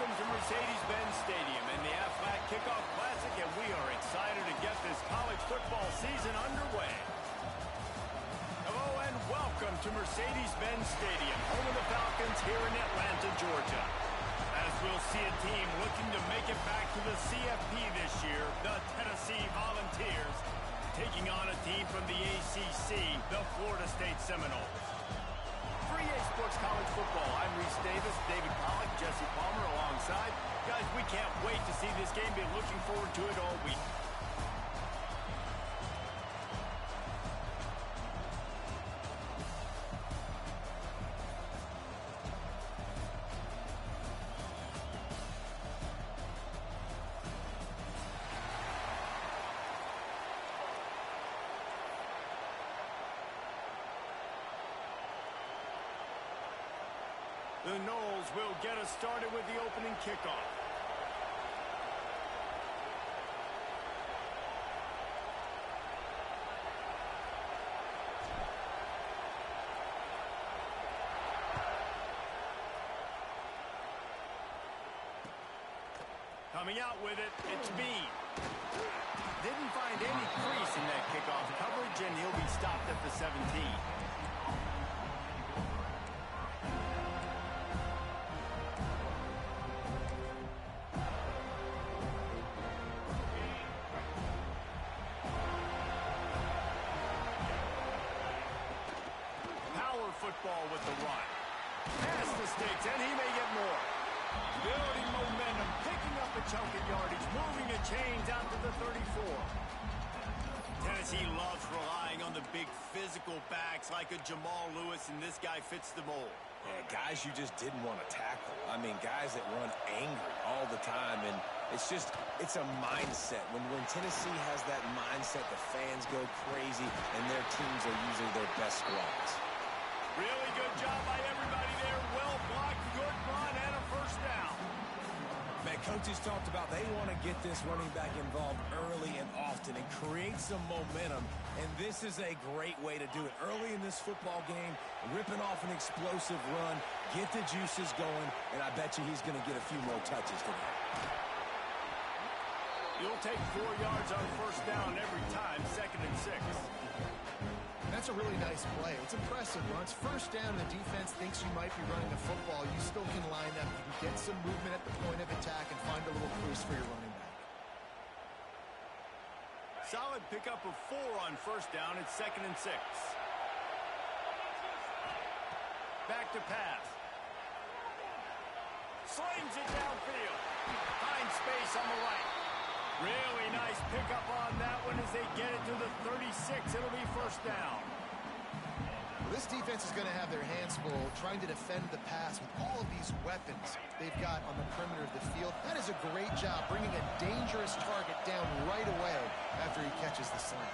Welcome to Mercedes-Benz Stadium and the Aflac Kickoff Classic, and we are excited to get this college football season underway. Hello and welcome to Mercedes-Benz Stadium, home of the Falcons here in Atlanta, Georgia. As we'll see a team looking to make it back to the CFP this year, the Tennessee Volunteers, taking on a team from the ACC, the Florida State Seminoles. For EA Sports College Football, I'm Reese Davis, David Pollack, Jesse Palmer alongside. Guys, we can't wait to see this game. Been looking forward to it all week. The Noles will get us started with the opening kickoff. Coming out with it, it's Bean. Didn't find any crease in that kickoff coverage, and he'll be stopped at the 17. Football with the run. Past the sticks, and he may get more. Building momentum, picking up a chunk of yardage, moving the chains out to the 34. Tennessee loves relying on the big physical backs like a Jamal Lewis, and this guy fits the mold. Yeah, guys you just didn't want to tackle. I mean, guys that run angry all the time, and it's a mindset. When Tennessee has that mindset, the fans go crazy, and their teams are usually their best squads. Really good job by everybody there. Well blocked, good run, and a first down. Man, coaches talked about they want to get this running back involved early and often and create some momentum, and this is a great way to do it. Early in this football game, ripping off an explosive run, get the juices going, and I bet you he's going to get a few more touches today. You'll take 4 yards on first down every time, 2nd and 6. That's a really nice play. It's impressive. Once first down, the defense thinks you might be running the football. You still can line up. You can get some movement at the point of attack and find a little crease for your running back. Solid pickup of 4 on first down. It's 2nd and 6. Back to pass. Slings it downfield. Finds space on the right. Really nice pickup on that one as they get it to the 36. It'll be first down. Well, this defense is going to have their hands full trying to defend the pass with all of these weapons they've got on the perimeter of the field. That is a great job bringing a dangerous target down right away after he catches the slant.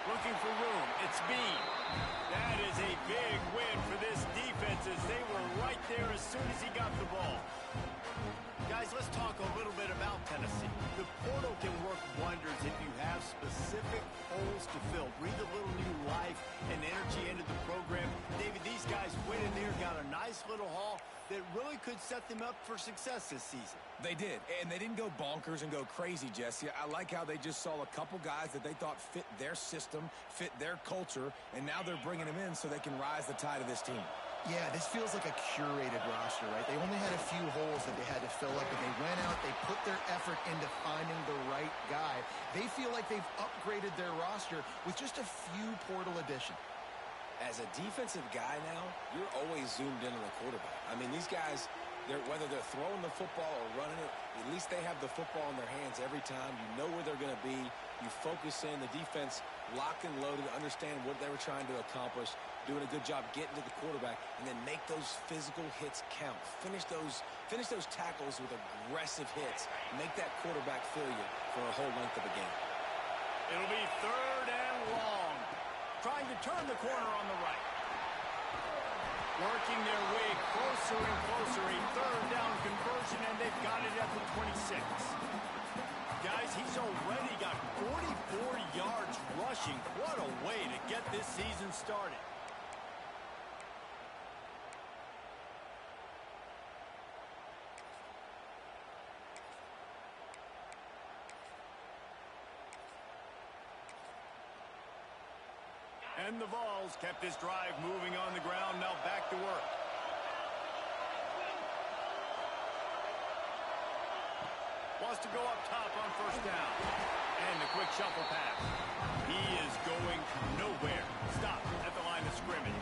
Looking for room. It's Bean. That is a big win for this defense as they were right there as soon as he got the ball. Guys, let's talk a little bit about Tennessee. The portal can work wonders if you have specific holes to fill. Breathe a little new life and energy into the program. David, these guys went in there, got a nice little haul that really could set them up for success this season. They did, and they didn't go bonkers and go crazy, Jesse. I like how they just saw a couple guys that they thought fit their system, fit their culture, and now they're bringing them in so they can rise the tide of this team. Yeah, this feels like a curated roster, right? They only had a few holes that they had to fill up, but they went out, they put their effort into finding the right guy. They feel like they've upgraded their roster with just a few portal additions. As a defensive guy now, you're always zoomed in on the quarterback. I mean, these guys, whether they're throwing the football or running it, at least they have the football in their hands every time. You know where they're going to be. You focus in. The defense locked and loaded, understand what they were trying to accomplish, doing a good job getting to the quarterback, and then make those physical hits count. Finish those tackles with aggressive hits. Make that quarterback feel you for a whole length of a game. It'll be 3rd and long. Trying to turn the corner on the right. Working their way closer and closer. A 3rd down conversion, and they've got it at the 26. Guys, he's already got 44 yards rushing. What a way to get this season started. And the Vols kept this drive moving on the ground. Now back to work. Wants to go up top on first down. And the quick shuffle pass. He is going nowhere. Stop at the line of scrimmage.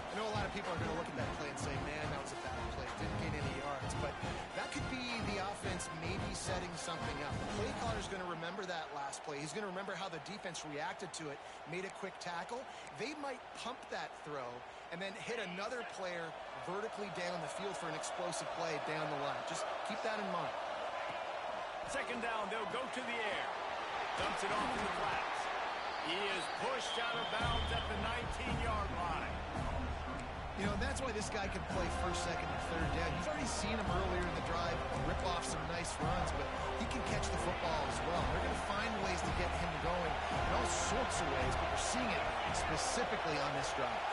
I know a lot of people are going to look at that play and say, man, that was a bad play. Didn't gain any yards. But that could be the offense maybe setting something up. The play caller's going to remember that last play. He's going to remember how the defense reacted to it, made a quick tackle. They might pump that throw and then hit another player vertically down the field for an explosive play down the line. Just keep that in mind. Second down, they'll go to the air. Dumps it off in the flats. He is pushed out of bounds at the 19-yard line. You know, that's why this guy can play first, second, and third down. You've already seen him earlier in the drive rip off some nice runs, but he can catch the football as well. They're going to find ways to get him going in all sorts of ways, but we're seeing it specifically on this drive.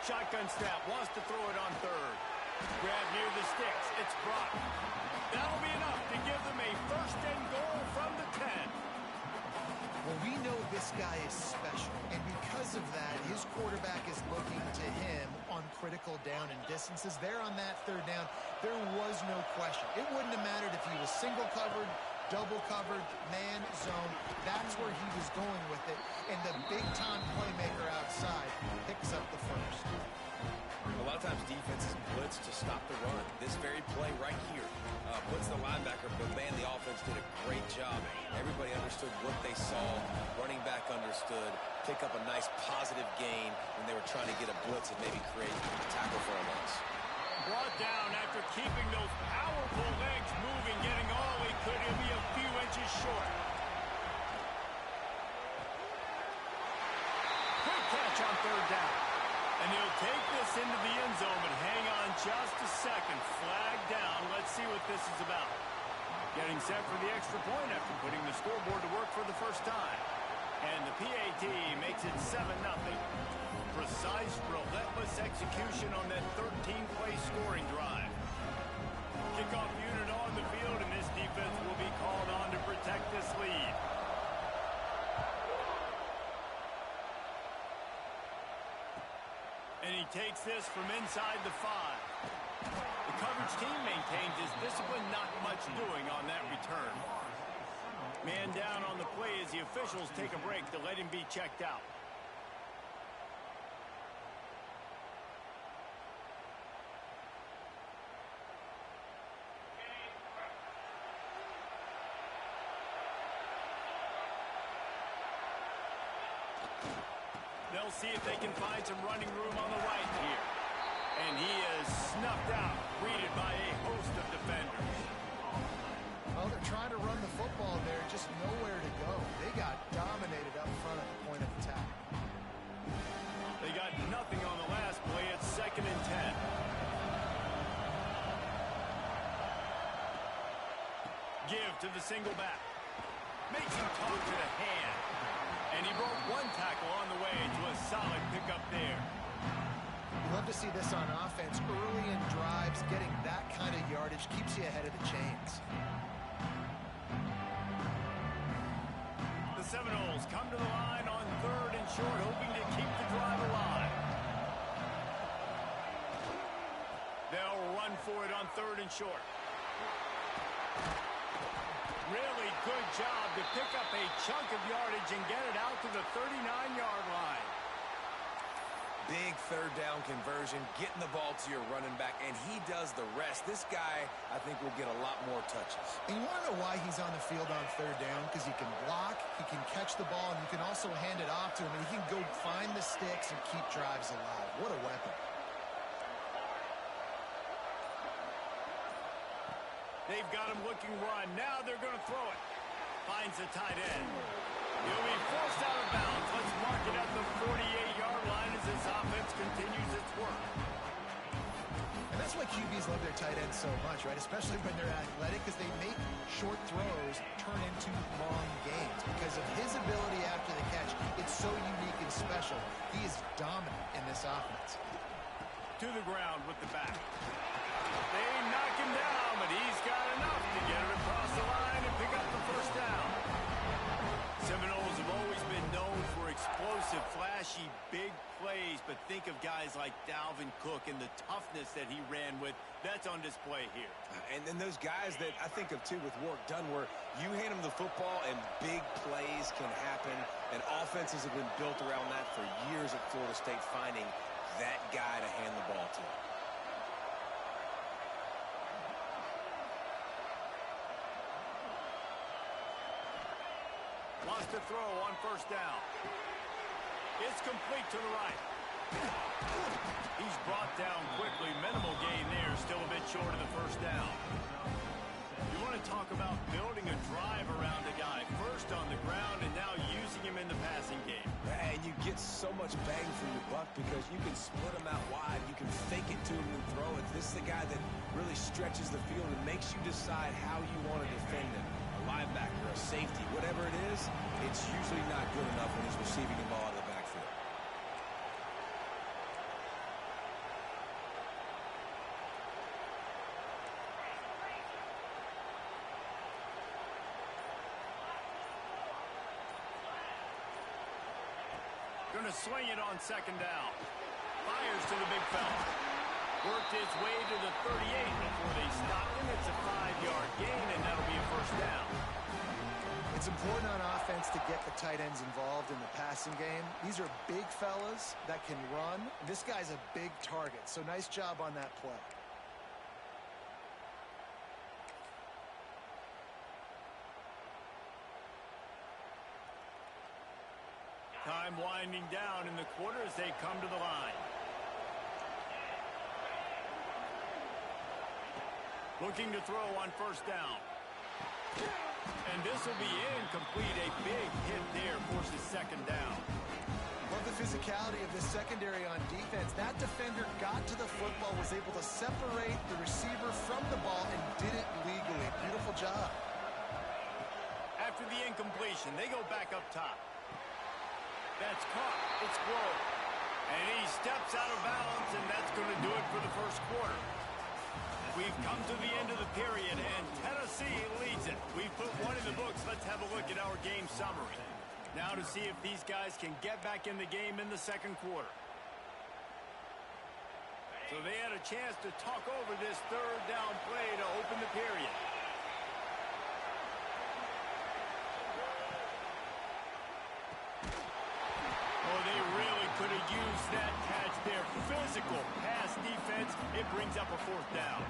Shotgun snap, wants to throw it on third. Grab near the sticks. It's blocked. That'll be enough to give them a first and goal from the 10. Well, we know this guy is special, and because of that, his quarterback is looking to him on critical down and distances. There on that third down, there was no question. It wouldn't have mattered if he was single covered, double covered, man zone. That's where he was going with it, and the big-time playmaker outside picks up the first. A lot of times defenses blitz to stop the run. This very play right here puts the linebacker, but man, the offense did a great job. Everybody understood what they saw. Running back understood. Pick up a nice positive gain when they were trying to get a blitz and maybe create a tackle for a loss. Brought down after keeping those powerful legs moving, getting all he could. He'll be a few inches short. Quick catch on third down. And he'll take this into the end zone, but hang on just a second. Flag down. Let's see what this is about. Getting set for the extra point after putting the scoreboard to work for the first time. And the PAT makes it 7-0. Precise, relentless execution on that 13-play scoring drive. Kickoff unit on the field, and this defense will be called on to protect this lead. And he takes this from inside the 5. The coverage team maintains his discipline, not much doing on that return. Man down on the play as the officials take a break to let him be checked out. They'll see if they can find some running room on the right here. And he is snuffed out, greeted by a host of defenders. Well, they're trying to run the football there, just nowhere to go. They got dominated up front at the point of attack. They got nothing on the last play. It's 2nd and 10. Give to the single back. Makes him talk to the hand. And he broke one tackle on the way to a solid pickup there. You love to see this on offense. Early in drives, getting that kind of yardage keeps you ahead of the chains. The Seminoles come to the line on 3rd and short, hoping to keep the drive alive. They'll run for it on 3rd and short. Really good job to pick up a chunk of yardage and get it out to the 39-yard line. Big third down conversion, getting the ball to your running back, and he does the rest. This guy, I think, will get a lot more touches. And you want to know why he's on the field on 3rd down? Because he can block, he can catch the ball, and you can also hand it off to him, and he can go find the sticks and keep drives alive. What a weapon. They've got him looking run. Now they're going to throw it. Finds the tight end. He'll be forced out of bounds. Let's mark it at the 48-yard line as this offense continues its work. And that's why QBs love their tight ends so much, right? Especially when they're athletic, because they make short throws turn into long gains. Because of his ability after the catch, it's so unique and special. He is dominant in this offense. to the ground with the back. They knock him down, but he's got enough to get it across the line and pick up the first down. Seminoles have always been known for explosive, flashy, big plays, but think of guys like Dalvin Cook and the toughness that he ran with. That's on display here. And then those guys that I think of, too, with Warrick Dunn, where you hand them the football and big plays can happen, and offenses have been built around that for years at Florida State, finding that guy to hand the ball to. Wants to throw on first down. It's complete to the right. He's brought down quickly. Minimal gain there. Still a bit short of the first down. You want to talk about building a drive around a guy. First on the ground and now using him in the passing game. And you get so much bang for your buck because you can split him out wide. You can fake it to him and throw it. This is the guy that really stretches the field and makes you decide how you want to defend him. Linebacker, a safety, whatever it is, it's usually not good enough when he's receiving the ball out of the backfield. Going to swing it on second down. Fires to the big fella. Worked his way to the 38 before they stopped him. It's a 5-yard gain, and that'll be a first down. It's important on offense to get the tight ends involved in the passing game. These are big fellas that can run. This guy's a big target, so nice job on that play. Time winding down in the quarter as they come to the line. Looking to throw on first down. And this will be incomplete. A big hit there forces second down. Love the physicality of this secondary on defense. That defender got to the football, was able to separate the receiver from the ball, and did it legally. Beautiful job. After the incompletion, they go back up top. That's caught. It's Grove. And he steps out of bounds, and that's going to do it for the first quarter. We've come to the end of the period, and Tennessee leads it. We've put one in the books. Let's have a look at our game summary. Now to see if these guys can get back in the game in the second quarter. So they had a chance to talk over this third down play to open the period. Oh, they really could have used that catch there. Physical pass defense. It brings up a fourth down.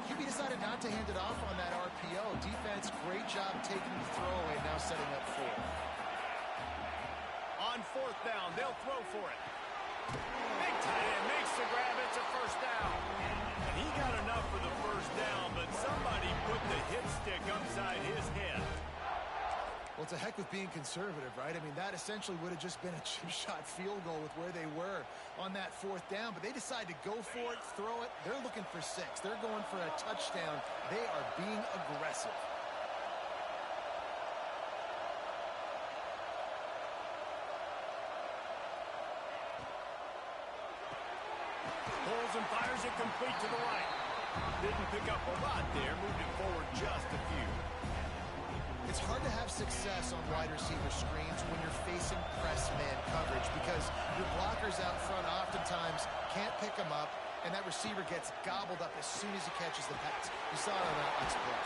QB decided not to hand it off on that RPO. Defense, great job taking the throwaway, now setting up fourth. On fourth down, they'll throw for it. Big tight end makes the grab. It's a first down. And he got enough for the first down, but somebody put the hit stick upside his head. Well, it's a heck with being conservative, right? I mean, that essentially would have just been a chip shot field goal with where they were on that fourth down. But they decide to go for it, throw it. They're looking for 6. They're going for a touchdown. They are being aggressive. Pulls and fires it complete to the right. Didn't pick up a lot there. Moved it forward just a few. It's hard to have success on wide receiver screens when you're facing press man coverage because your blockers out front oftentimes can't pick them up, and that receiver gets gobbled up as soon as he catches the pass. You saw it on that last play.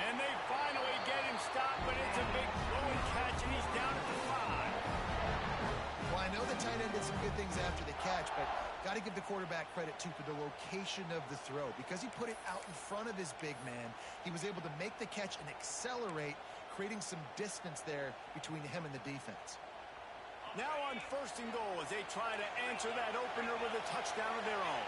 And they finally get him stopped, but it's a big flowing catch, and he's down at the 5. Well, I know the tight end did some good things after the catch, but got to give the quarterback credit, too, for the location of the throw. Because he put it out in front of his big man, he was able to make the catch and accelerate, creating some distance there between him and the defense. Now on first and goal as they try to answer that opener with a touchdown of their own.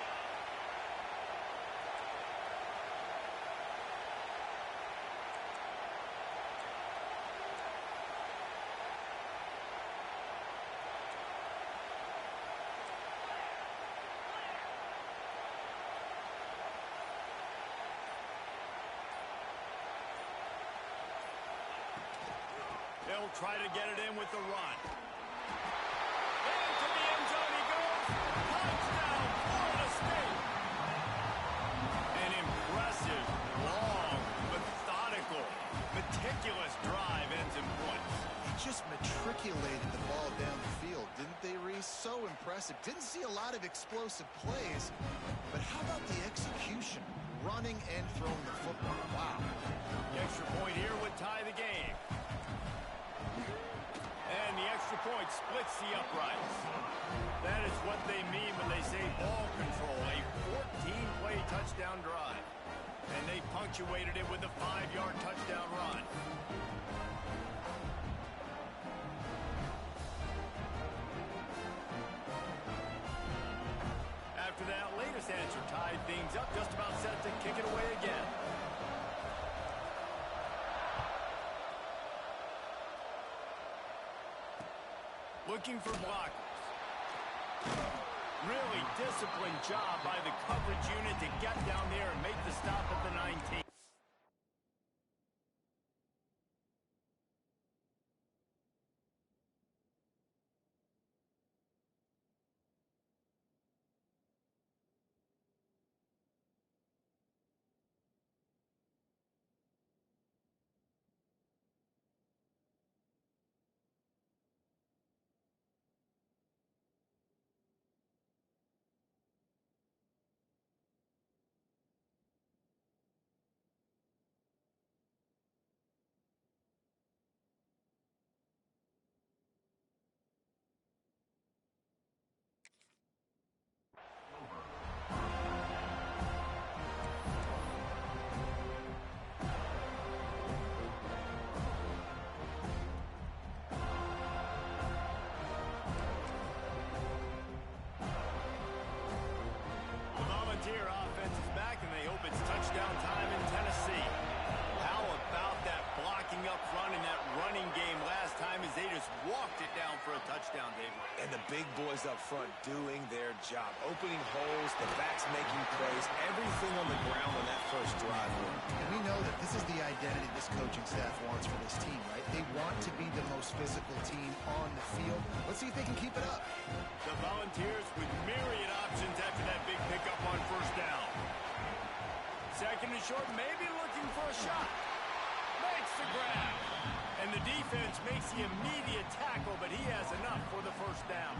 They'll try to get it in with the run. Into the end zone he goes. Touchdown! explosive. Didn't see a lot of explosive plays, but how about the execution? Running and throwing the football. Wow. The extra point here would tie the game. And the extra point splits the uprights. That is what they mean when they say ball control, a 14-play touchdown drive. And they punctuated it with a 5-yard touchdown run. After that latest answer tied things up, just about set to kick it away again. Looking for blockers. Really disciplined job by the coverage unit to get down there and make the stop at the 19. Volunteer offense is back, and they hope it's touchdown time in Tennessee. How about that blocking up front in that running game last time as they just walked it down for a touchdown, David? And the big boys up front doing their job. Opening holes, the backs making plays, everything on the ground on that first drive. And we know that this is the identity this coaching staff wants for this team, right? They want to be the most physical team on the field. Let's see if they can keep it up. The Volunteers with myriad options after that big pickup on first down. Second and short, maybe looking for a shot. Makes the grab. And the defense makes the immediate tackle, but he has enough for the first down.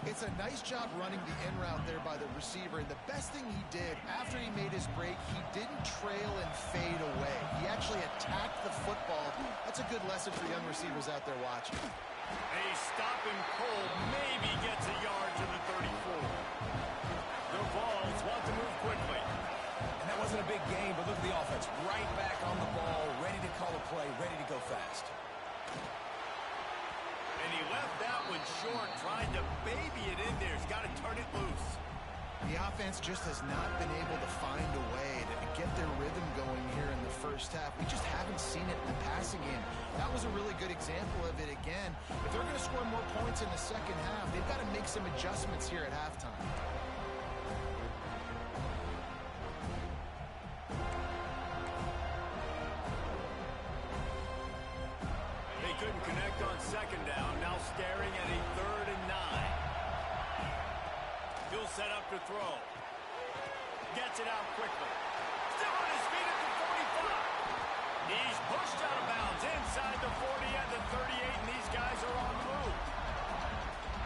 It's a nice job running the in route there by the receiver. And the best thing he did after he made his break, he didn't trail and fade away. He actually attacked the football. That's a good lesson for young receivers out there watching. A stopping cold maybe gets a yard to the 34. The Vols want to move quickly. And that wasn't a big game, but look at the offense. Right back on the ball, ready to call a play, ready to go fast. And he left that one short, trying to baby it in there. He's got to turn it loose. The offense just has not been able to find a way to get their rhythm going here in the first half. We just haven't seen it in the passing game. That was a really good example of it again. If they're going to score more points in the second half, they've got to make some adjustments here at halftime. They couldn't connect on second down. Now staring at a 3rd and 9. He'll set up to throw. Gets it out quickly. Still on his feet at the 45. He's pushed out of bounds inside the 40 and the 38, and these guys are on the move.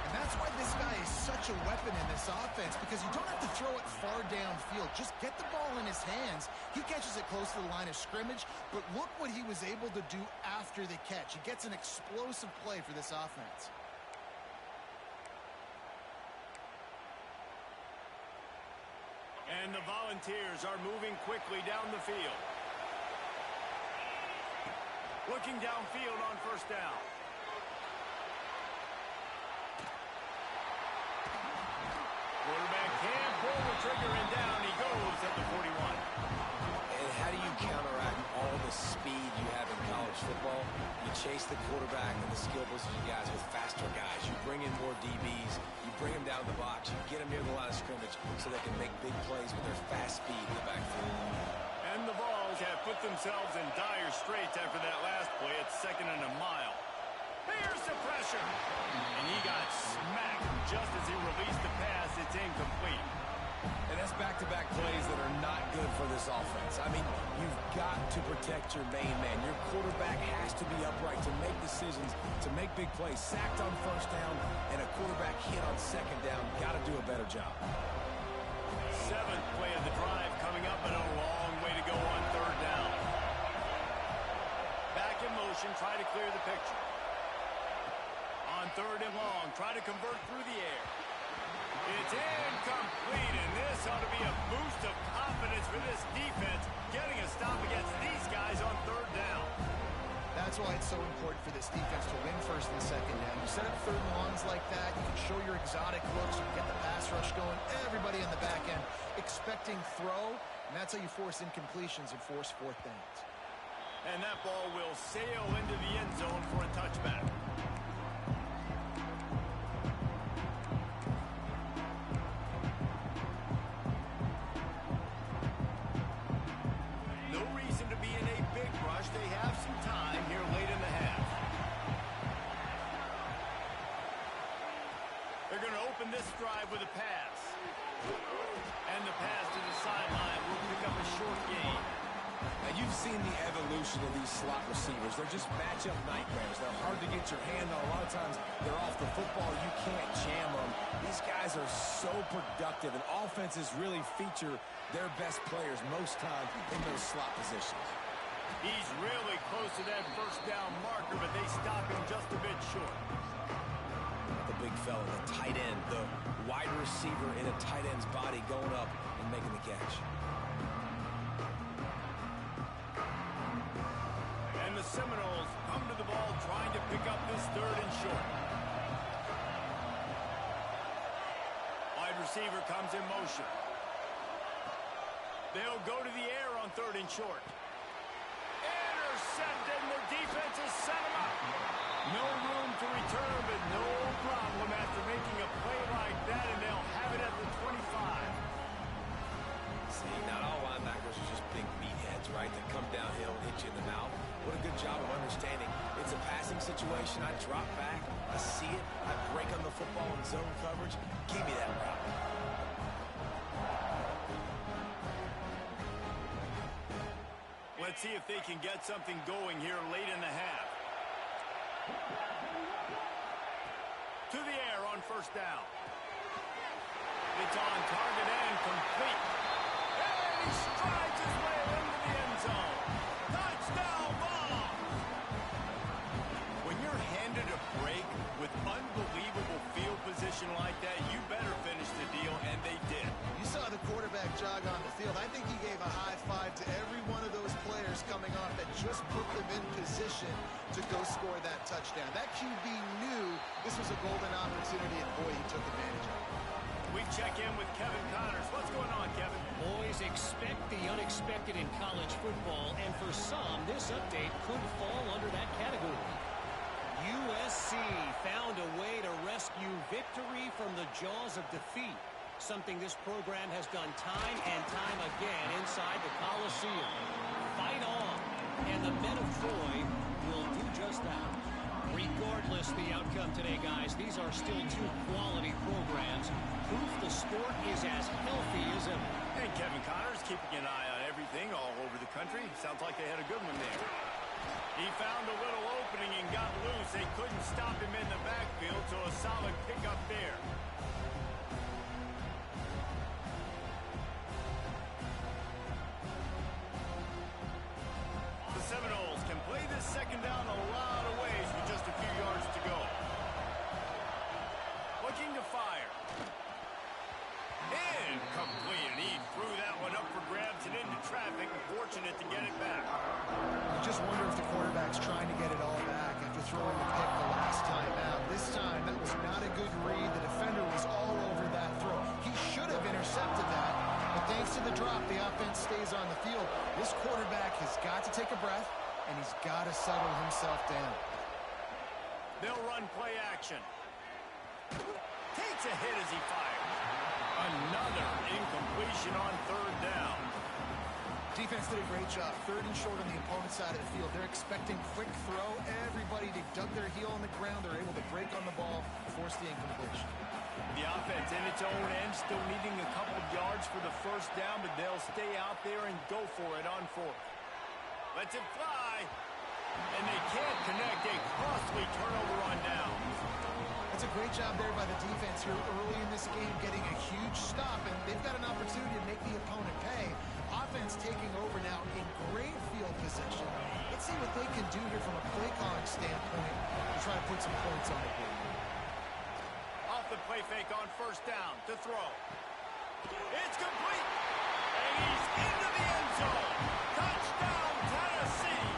And that's why this guy is such a weapon in this offense, because you don't have to throw it far downfield. Just get the ball in his hands. He catches it close to the line of scrimmage, but look what he was able to do after the catch. He gets an explosive play for this offense. And the Volunteers are moving quickly down the field. Looking downfield on first down. Quarterback can't pull the trigger, and down he goes at the 41. And how do you counteract all the speed you have in college football? You chase the quarterback and the skill position guys with faster guys. You bring in more DBs. You bring them down the box. You get them near the line of scrimmage so they can make big plays with their fast speed in the backfield. And the Vols have put themselves in dire straits after that last play at 2nd and a mile. Here's the pressure. And he got smacked just as he released the pass. It's incomplete. And that's back-to-back plays that are not good for this offense. I mean, you've got to protect your main man. Your quarterback has to be upright to make decisions, to make big plays. Sacked on first down and a quarterback hit on second down. Got to do a better job. 7th play of the drive coming up, and a long way to go on 3rd down. Back in motion, try to clear the picture. On 3rd and long, try to convert through the air. It's incomplete, and this ought to be a boost of confidence for this defense, getting a stop against these guys on 3rd down. That's why it's so important for this defense to win 1st and 2nd down. You set up 3rd and longs like that, you can show your exotic looks, you can get the pass rush going, everybody in the back end expecting throw, and that's how you force incompletions and force 4th downs. And that ball will sail into the end zone for a touchback. They have some time here late in the half. They're going to open this drive with a pass. And the pass to the sideline will pick up a short gain. Now, you've seen the evolution of these slot receivers. They're just matchup nightmares. They're hard to get your hand on. A lot of times, they're off the football. You can't jam them. These guys are so productive, and offenses really feature their best players most times in those slot positions. He's really close to that 1st down marker, but they stop him just a bit short. The big fella, the tight end, the wide receiver in a tight end's body going up and making the catch. And the Seminoles come to the ball trying to pick up this 3rd and short. Wide receiver comes in motion. They'll go to the air on 3rd and short. Intercepted, and the defense has set him up. No room to return, but no problem after making a play like that, and they'll have it at the 25. See, not all linebackers are just big meatheads, right, that come downhill and hit you in the mouth. What a good job of understanding. It's a passing situation. I drop back. I see it. I break on the football in zone coverage. Give me that route. Let's see if they can get something going here late in the half. To the air on 1st down. It's on target and complete. And he strides his way into the end zone. Touchdown ball! When you're handed a break with unbelievable field position like that, you better finish the deal, and they did. You saw the quarterback jog on the field. I think he gave a high five to every one of those players coming off that just put them in position to go score that touchdown. That QB knew this was a golden opportunity, and boy, he took advantage of it. We check in with Kevin Connors. What's going on, Kevin? Boys, expect the unexpected in college football, and for some, this update could fall under that category. USC found a way to rescue victory from the jaws of defeat, something this program has done time and time again inside the Coliseum. Fight on, and the men of Troy will do just that. Regardless the outcome today, guys, these are still 2 quality programs. Proof the sport is as healthy as ever. And Kevin Connors keeping an eye on everything all over the country. Sounds like they had a good one there. He found a little opening and got loose. They couldn't stop him in the backfield, so a solid pickup there. The Seminoles can play this 2nd down a lot of ways with just a few yards to go. Looking to fire. Incomplete, and he threw that one up for grabs and into traffic. Fortunate to get it back. I just wonder if the quarterback's trying to get it all back after throwing the pick the last time out. This time, that was not a good read. The defender was all over that throw. He should have intercepted that, but thanks to the drop, the offense stays on the field. This quarterback has got to take a breath, and he's got to settle himself down. They'll run play action. Takes a hit as he fires. Another incompletion on 3rd down. Defense did a great job. 3rd and short on the opponent's side of the field. They're expecting quick throw. Everybody, they dug their heel on the ground. They're able to break on the ball, force the incompletion. the offense in its own end, still needing a couple of yards for the first down, but they'll stay out there and go for it on fourth. Lets it fly, and they can't connect. A costly turnover on downs. That's a great job there by the defense here early in this game, getting a huge stop, and they've got an opportunity to make the opponent pay. Offense taking over now in great field position. Let's see what they can do here from a play calling standpoint to try to put some points on the board. Off the play fake on first down to throw. It's complete, and he's into the end zone. Touchdown, Tennessee.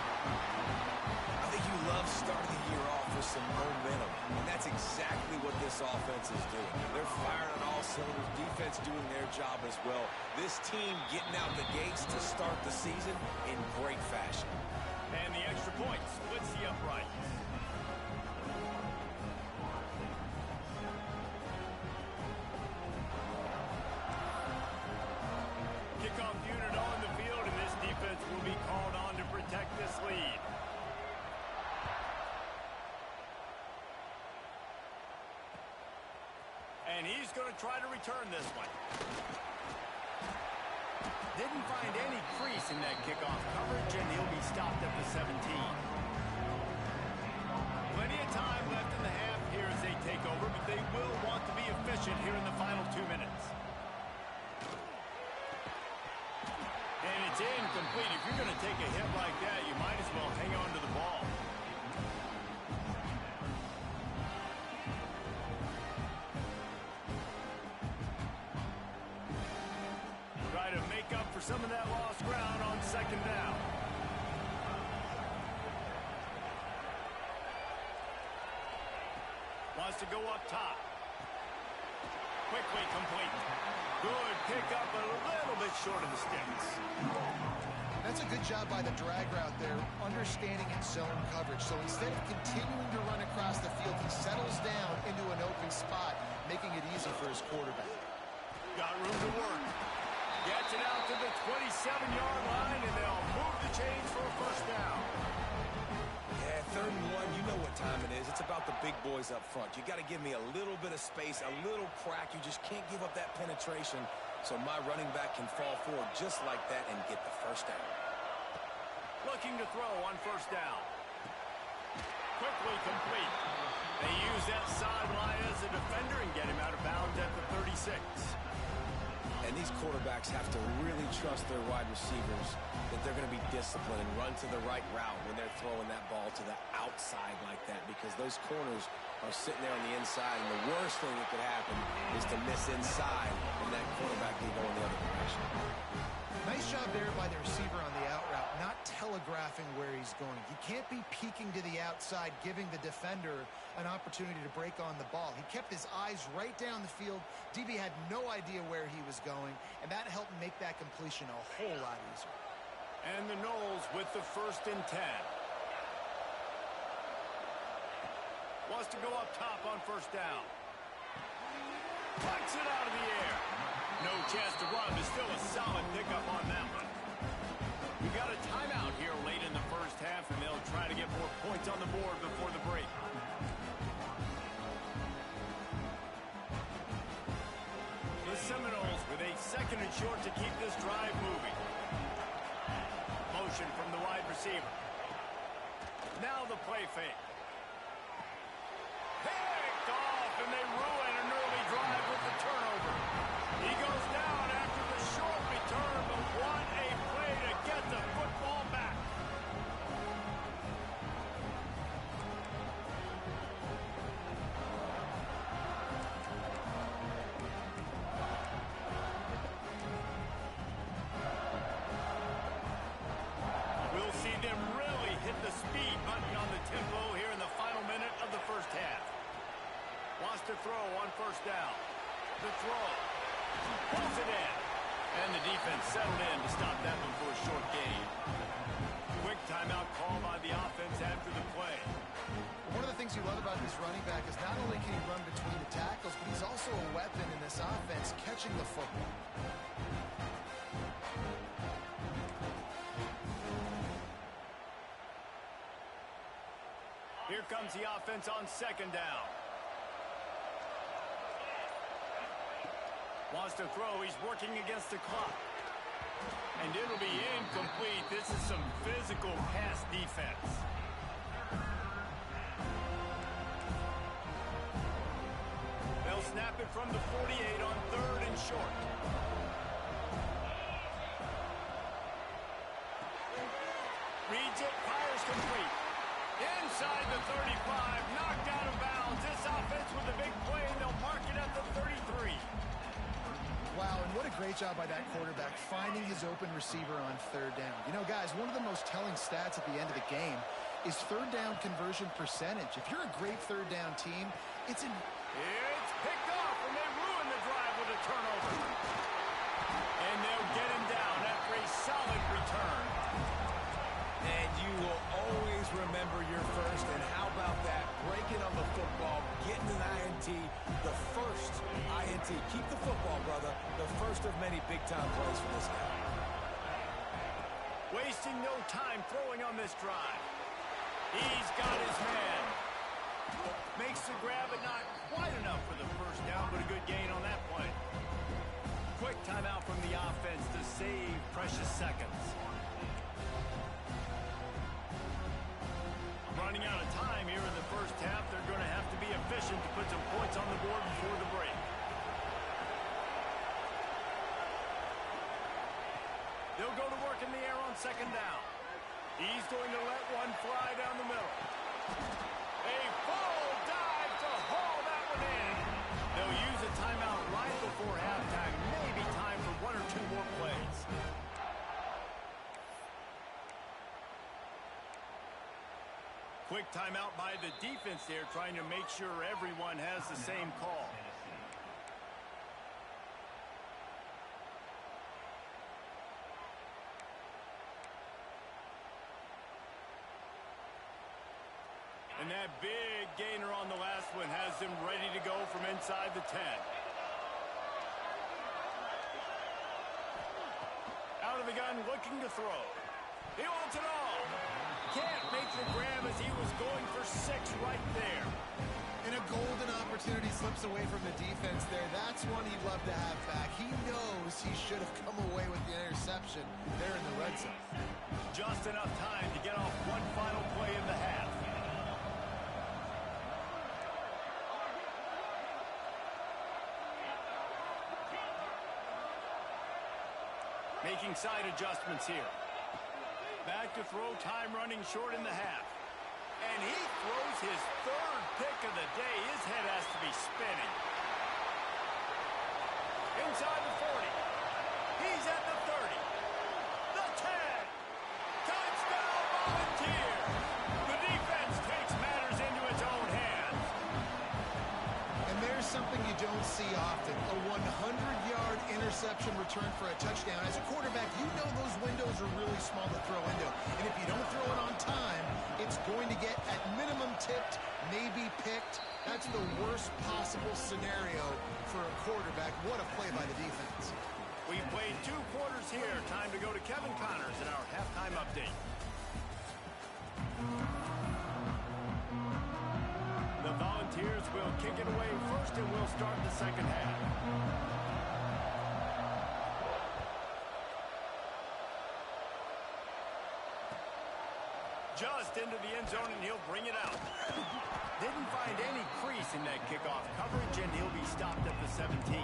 I think you love starting the year off with some momentum, and that's exactly what this offense is doing. They're firing on all cylinders, defense doing their job as well. This team getting out the gates to start the season in great fashion. And the extra point splits the uprights. Kickoff unit on the field, and this defense will be called on to protect this lead. And he's going to try to return this one. Didn't find any crease in that kickoff coverage, and he'll be stopped at the 17. Plenty of time left in the half here as they take over, but they will want to be efficient here in the final 2 minutes. And it's incomplete. If you're going to take a hit like that, you might as well hang on to the ball. Try to make up for some of that lost ground on second down. Wants to go up top. Quickly complete. Good pickup, but a little bit short of the sticks. That's a good job by the drag route there, understanding its zone coverage. So instead of continuing to run across the field, he settles down into an open spot, making it easy for his quarterback. Got room to work. Gets it out to the 27-yard line, and they'll move the chains for a first down. Yeah, 3rd and 1, you know what time it is. It's about the big boys up front. You got to give me a little bit of space, a little crack. You just can't give up that penetration so my running back can fall forward just like that and get the first down. Looking to throw on first down. Quickly complete. They use that sideline as a defender and get him out of bounds at the 36. And these quarterbacks have to really trust their wide receivers that they're going to be disciplined and run to the right route when they're throwing that ball to the outside like that, because those corners are sitting there on the inside, and the worst thing that could happen is to miss inside and that quarterback can go in the other direction. Nice job there by the receiver on the out route, not telegraphing where he's going. He can't be peeking to the outside, giving the defender an opportunity to break on the ball. He kept his eyes right down the field. DB had no idea where he was going, and that helped make that completion a whole lot easier. And the Knowles with the 1st and 10. Wants to go up top on first down. Plucks it out of the air. No chance to run, but still a solid pickup on that one. We got a timeout here late in the first half, and they'll try to get more points on the board before the break. The Seminoles with a 2nd and short to keep this drive moving. Motion from the wide receiver. Now the play fake. Picked off, and they ruin an early drive with the turnover. He goes down after the short return, but what a play to get the football back. We'll see them really hit the speed button on the tempo here in the final minute of the first half. Wants to throw on first down. The throw. Pulls it in. And the defense settled in to stop that one for a short gain. Quick timeout call by the offense after the play. One of the things you love about this running back is not only can he run between the tackles, but he's also a weapon in this offense, catching the football. Here comes the offense on second down. Wants to throw. He's working against the clock. And it'll be incomplete. This is some physical pass defense. They'll snap it from the 48 on 3rd and short. Reads it, fires complete. Inside the 35, knocked out of bounds. This offense with a big play, and they'll mark it at the 33. Wow, and what a great job by that quarterback finding his open receiver on 3rd down. You know, guys, one of the most telling stats at the end of the game is 3rd down conversion percentage. If you're a great 3rd down team, it's picked off, and they ruin the drive with a turnover. And they'll get him down after a solid return. And you will always remember your first. And how about that? Breaking on the football, getting an INT, the first INT. Keep the football, brother. The first of many big-time plays for this guy. Wasting no time throwing on this drive. He's got his man. Makes the grab, but not quite enough for the first down, but a good gain on that play. Quick timeout from the offense to save precious seconds. Running out of time here in the first half. They're going to have to be efficient to put some points on the board before the break. They'll go to work in the air on 2nd down. He's going to let one fly down the middle. A full dive to haul that one in. They'll use a timeout right before halftime. Maybe time for 1 or 2 more plays. Quick timeout by the defense there, trying to make sure everyone has the same call. And that big gainer on the last one has them ready to go from inside the 10. Out of the gun, looking to throw. He wants it all. Can't make the grab as he was going for 6 right there. And a golden opportunity slips away from the defense there. That's one he'd love to have back. He knows he should have come away with the interception there in the red zone. Just enough time to get off one final play in the half. Making side adjustments here. Back to throw, time running short in the half. And he throws his 3rd pick of the day. His head has to be spinning. Inside the 40. He's at the 30. The 10. Touchdown Volunteers. The defense takes matters into its own hands. And there's something you don't see often. A 100-yard interception return for a touchdown. As a quarterback, you know those windows are really small to throw into. And if you don't throw it on time, it's going to get at minimum tipped, maybe picked. That's the worst possible scenario for a quarterback. What a play by the defense. We've played 2 quarters here. Time to go to Kevin Connors in our halftime update. The Volunteers will kick it away first, and we'll start the second half. Just into the end zone, and he'll bring it out. Didn't find any crease in that kickoff coverage, and he'll be stopped at the 17.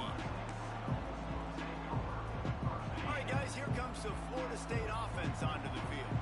All right, guys, here comes the Florida State offense onto the field.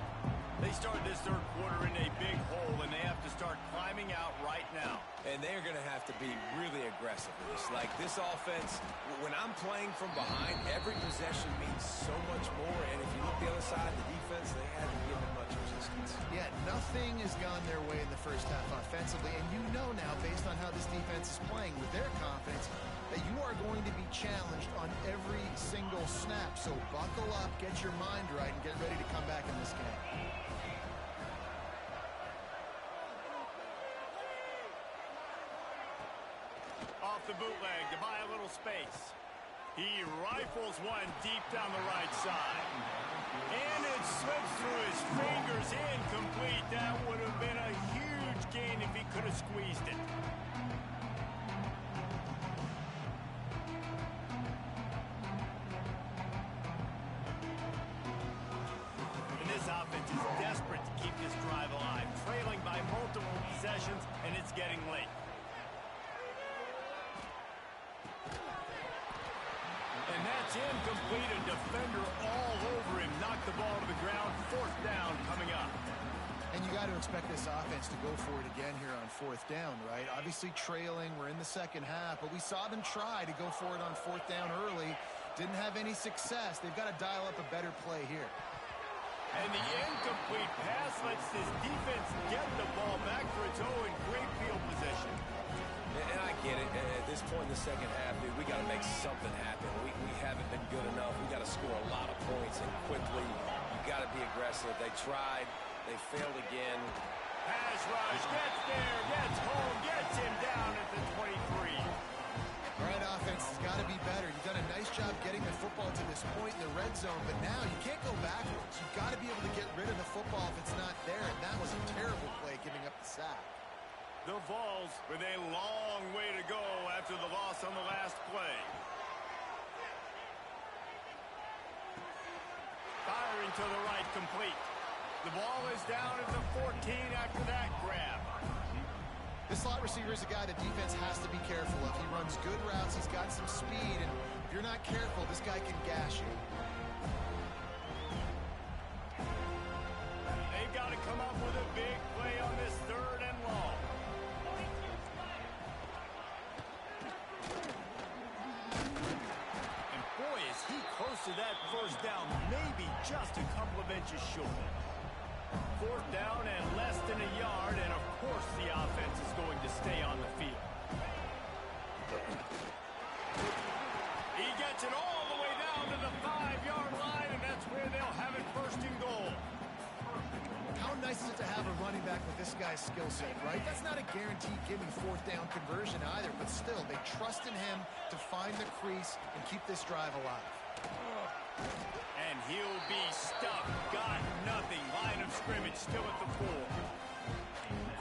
They start this 3rd quarter in a big hole, and they have to start climbing out right now. And they're going to have to be really aggressive with this. Like this offense, when I'm playing from behind, every possession means so much more. And if you look the other side, the defense, they haven't given much resistance. Yeah, nothing has gone their way in the first half offensively. And you know now, based on how this defense is playing with their confidence, that you are going to be challenged on every single snap. So buckle up, get your mind right, and get ready to come back in this game. Off the bootleg to buy a little space. He rifles one deep down the right side. And it slips through his fingers, incomplete. That would have been a huge gain if he could have squeezed it. possessions, and it's getting late. And that's incomplete. A defender all over him. Knocked the ball to the ground. Fourth down coming up. And you got to expect this offense to go for it again here on fourth down, right? Obviously trailing. We're in the second half, but we saw them try to go for it on fourth down early. Didn't have any success. They've got to dial up a better play here. And the incomplete pass lets this defense get the ball back for its own great field position. And I get it. At this point in the second half, dude, we got to make something happen. We haven't been good enough. We got to score a lot of points and quickly. You got to be aggressive. They tried. They failed again. Pass rush, gets there, gets home, gets him down at the 23. All right, offense has got to be better. You've done a nice job getting the football to this point in the red zone, but now you can't go backwards. You've got to be able to get rid of the football if it's not there, and that was a terrible play giving up the sack. The Vols with a long way to go after the loss on the last play. Firing to the right, complete. The ball is down at the 14 after that grab. This slot receiver is a guy the defense has to be careful of. He runs good routes. He's got some speed, and if you're not careful, this guy can gash you. They've got to come up with a big play on this third and long. And boy, is he close to that first down, maybe just a couple of inches short. Fourth down and less than a yard, and of course the offense is going to stay on the field. He gets it all the way down to the 5-yard line, and that's where they'll have it first and goal. How nice is it to have a running back with this guy's skill set, right? That's not a guaranteed gimme fourth down conversion either, but still, they trust in him to find the crease and keep this drive alive. And he'll be stuck. Got nothing. Line of scrimmage still at the 4.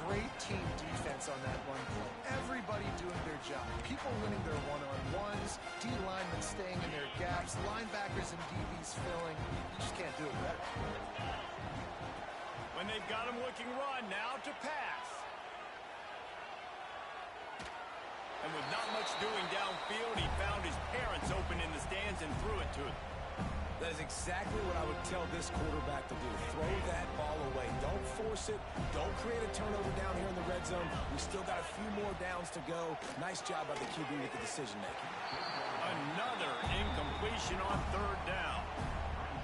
Great team defense on that run play. Everybody doing their job. People winning their one-on-ones, D-linemen staying in their gaps, linebackers and DBs filling. You just can't do it better. When they've got him looking run, now to pass. And with not much doing downfield, he found his parents open in the stands and threw it to him. That is exactly what I would tell this quarterback to do. Throw that ball away. Don't force it. Don't create a turnover down here in the red zone. We still got a few more downs to go. Nice job by the QB with the decision-making. Another incompletion on third down.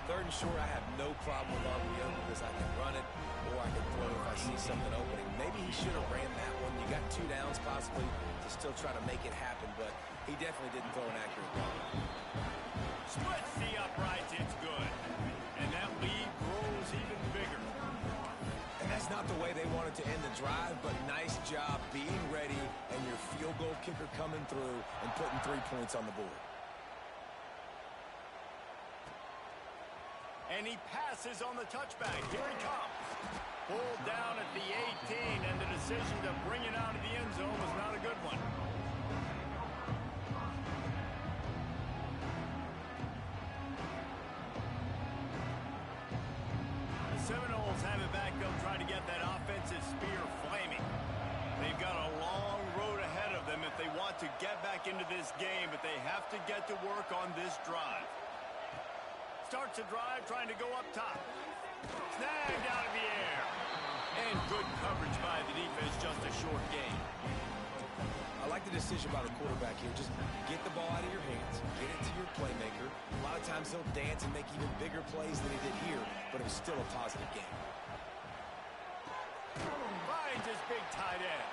Third and short, I have no problem with RPO because I can run it or I can throw it if I see something opening. Maybe he should have ran that one. You got 2 downs possibly to still try to make it happen, but he definitely didn't throw an accurate ball. Splits the uprights, it's good. And that lead grows even bigger. And that's not the way they wanted to end the drive, but nice job being ready and your field goal kicker coming through and putting 3 points on the board. And he passes on the touchback. Here he comes. Pulled down at the 18, and the decision to bring it out of the end zone was not a good one. Seminoles have it back. They'll try to get that offensive spear flaming. They've got a long road ahead of them if they want to get back into this game, but they have to get to work on this drive. Starts a drive trying to go up top. Snagged out of the air. And good coverage by the defense, just a short gain. I like the decision by the quarterback here. Just get the ball out of your hands, get it to your playmaker. A lot of times he'll dance and make even bigger plays than he did here, but it was still a positive game. Finds his big tight end.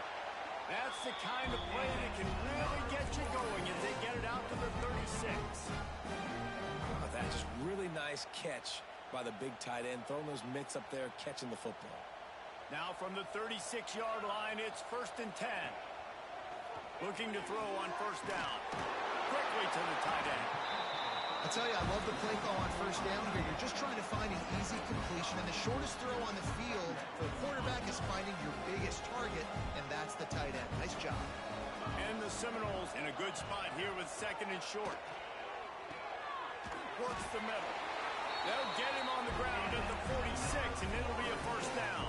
That's the kind of play that can really get you going as they get it out to the 36. That just really nice catch by the big tight end, throwing those mitts up there, catching the football. Now from the 36-yard line, it's 1st and 10. Looking to throw on first down. Quickly to the tight end. I tell you, I love the play call on first down here. You're just trying to find an easy completion, and the shortest throw on the field for a quarterback is finding your biggest target, and that's the tight end. Nice job. And the Seminoles in a good spot here with 2nd and short. Works the middle. They'll get him on the ground at the 46, and it'll be a first down.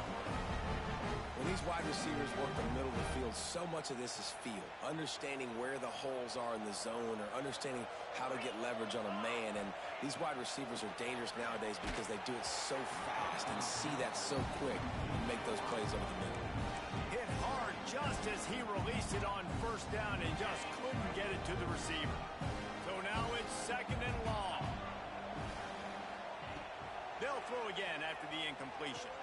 When these wide receivers work the middle of the field, so much of this is feel. Understanding where the holes are in the zone or understanding how to get leverage on a man. And these wide receivers are dangerous nowadays because they do it so fast and see that so quick and make those plays over the middle. Hit hard just as he released it on first down and just couldn't get it to the receiver. So now it's 2nd and long. They'll throw again after the incompletion.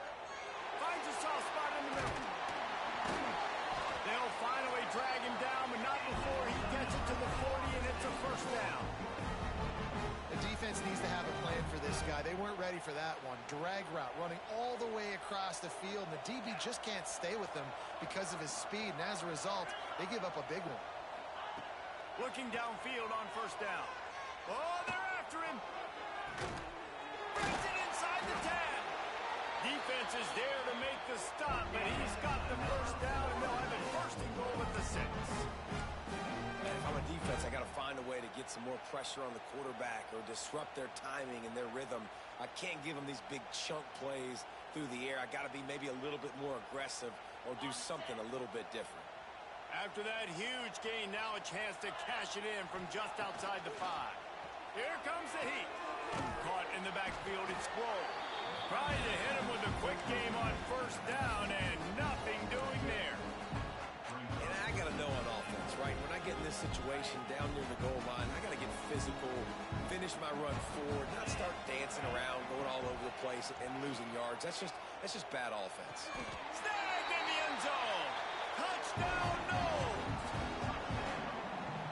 Finds a soft spot in the middle. They'll finally drag him down, but not before he gets it to the 40, and it's a first down. The defense needs to have a plan for this guy. They weren't ready for that one. Drag route running all the way across the field, and the DB just can't stay with him because of his speed, and as a result, they give up a big one. Looking downfield on first down. Oh, they're after him. Brings it inside the 10. Defense is there to make the stop, but he's got the first down, and they'll have it 1st and goal at the 6. And if I'm a defense, I got to find a way to get some more pressure on the quarterback or disrupt their timing and their rhythm. I can't give them these big chunk plays through the air. I got to be maybe a little bit more aggressive or do something a little bit different. After that huge gain, now a chance to cash it in from just outside the 5. Here comes the heat. Caught in the backfield, it's Sproul. Trying to hit him with a quick game on first down, and nothing doing there. And I got to know on offense, right? When I get in this situation down near the goal line, I got to get physical, finish my run forward, not start dancing around, going all over the place and losing yards. That's just bad offense. Snagged in the end zone. Touchdown, no.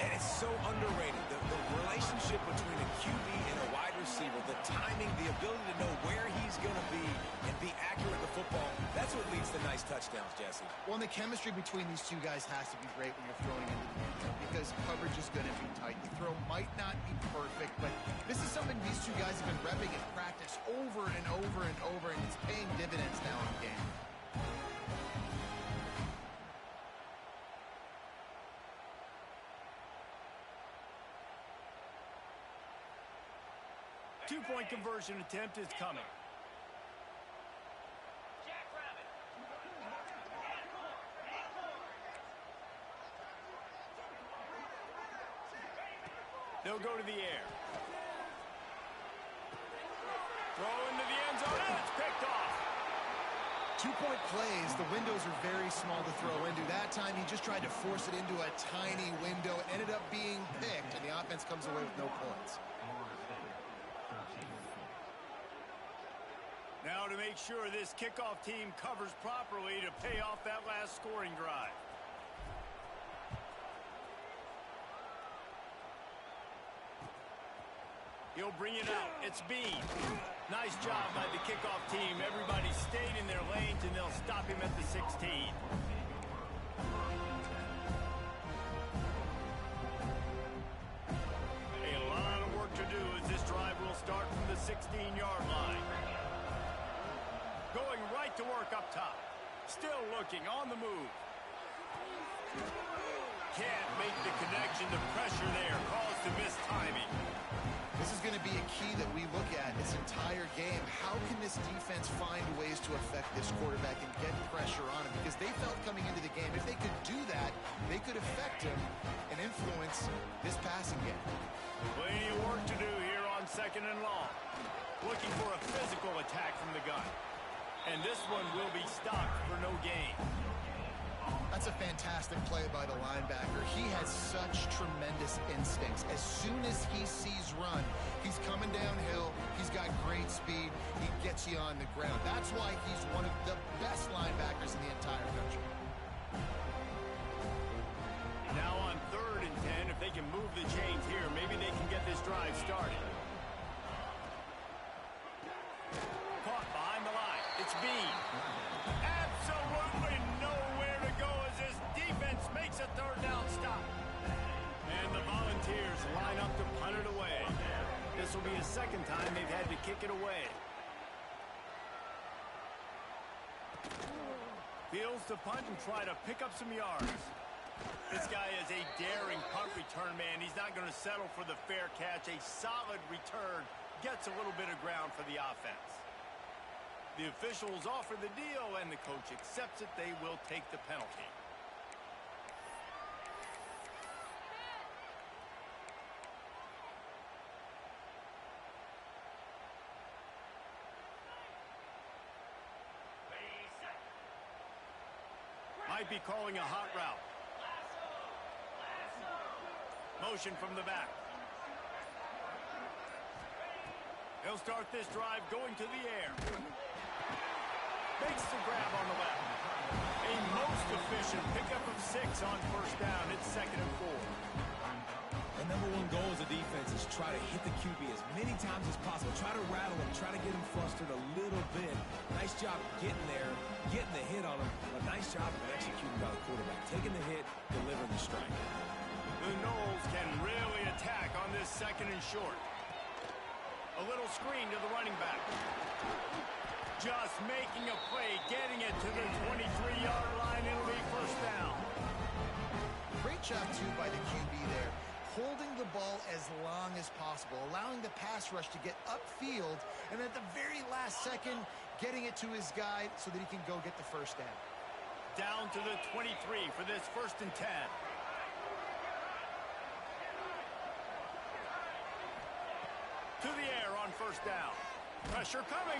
And it's so underrated. The relationship between a QB and a wide receiver, the timing, the ability to know where he's going to be and be accurate with the football, that's what leads to nice touchdowns, Jesse. Well, and the chemistry between these two guys has to be great when you're throwing into the end zone because coverage is going to be tight. The throw might not be perfect, but this is something these two guys have been repping in practice over and over and over, and it's paying dividends now in the game. Two-point conversion attempt is coming. They'll go to the air. Throw into the end zone, and it's picked off. Two-point plays, the windows are very small to throw into. That time, he just tried to force it into a tiny window. It ended up being picked, and the offense comes away with no points. Now to make sure this kickoff team covers properly to pay off that last scoring drive. He'll bring it out. It's Bean. Nice job by the kickoff team. Everybody stayed in their lanes, and they'll stop him at the 16. A lot of work to do as this drive will start from the 16-yard line. Going right to work up top. Still looking on the move. Can't make the connection. The pressure there caused the missed timing. This is going to be a key that we look at this entire game. How can this defense find ways to affect this quarterback and get pressure on him? Because they felt coming into the game, if they could do that, they could affect him and influence this passing game. Plenty of work to do here on 2nd and long. Looking for a physical attack from the gun. And this one will be stopped for no gain. That's a fantastic play by the linebacker. He has such tremendous instincts. As soon as he sees run, he's coming downhill. He's got great speed. He gets you on the ground. That's why he's one of the best linebackers in the entire country. Now on 3rd and 10, if they can move the chains here, maybe they can get this drive started. Caught behind the line. It's Bean. Absolutely nowhere to go as this defense makes a 3rd down stop. And the Volunteers line up to punt it away. This will be the 2nd time they've had to kick it away. Fields to punt and try to pick up some yards. This guy is a daring punt return man. He's not going to settle for the fair catch. A solid return gets a little bit of ground for the offense. The officials offer the deal, and the coach accepts it. They will take the penalty. Might be calling a hot route. Motion from the back. He'll start this drive going to the air. Makes the grab on the left. A most efficient pickup of 6 on first down. It's 2nd and 4. The number one goal as a defense is try to hit the QB as many times as possible. Try to rattle him. Try to get him flustered a little bit. Nice job getting there, getting the hit on him. But nice job of executing by the quarterback. Taking the hit, delivering the strike. The Knowles can really attack on this 2nd and short. A little screen to the running back. Just making a play, getting it to the 23-yard line. It'll be first down. Great job, too, by the QB there. Holding the ball as long as possible, allowing the pass rush to get upfield, and at the very last second, getting it to his guy so that he can go get the first down. Down to the 23 for this 1st and 10. To the air on first down. Pressure coming.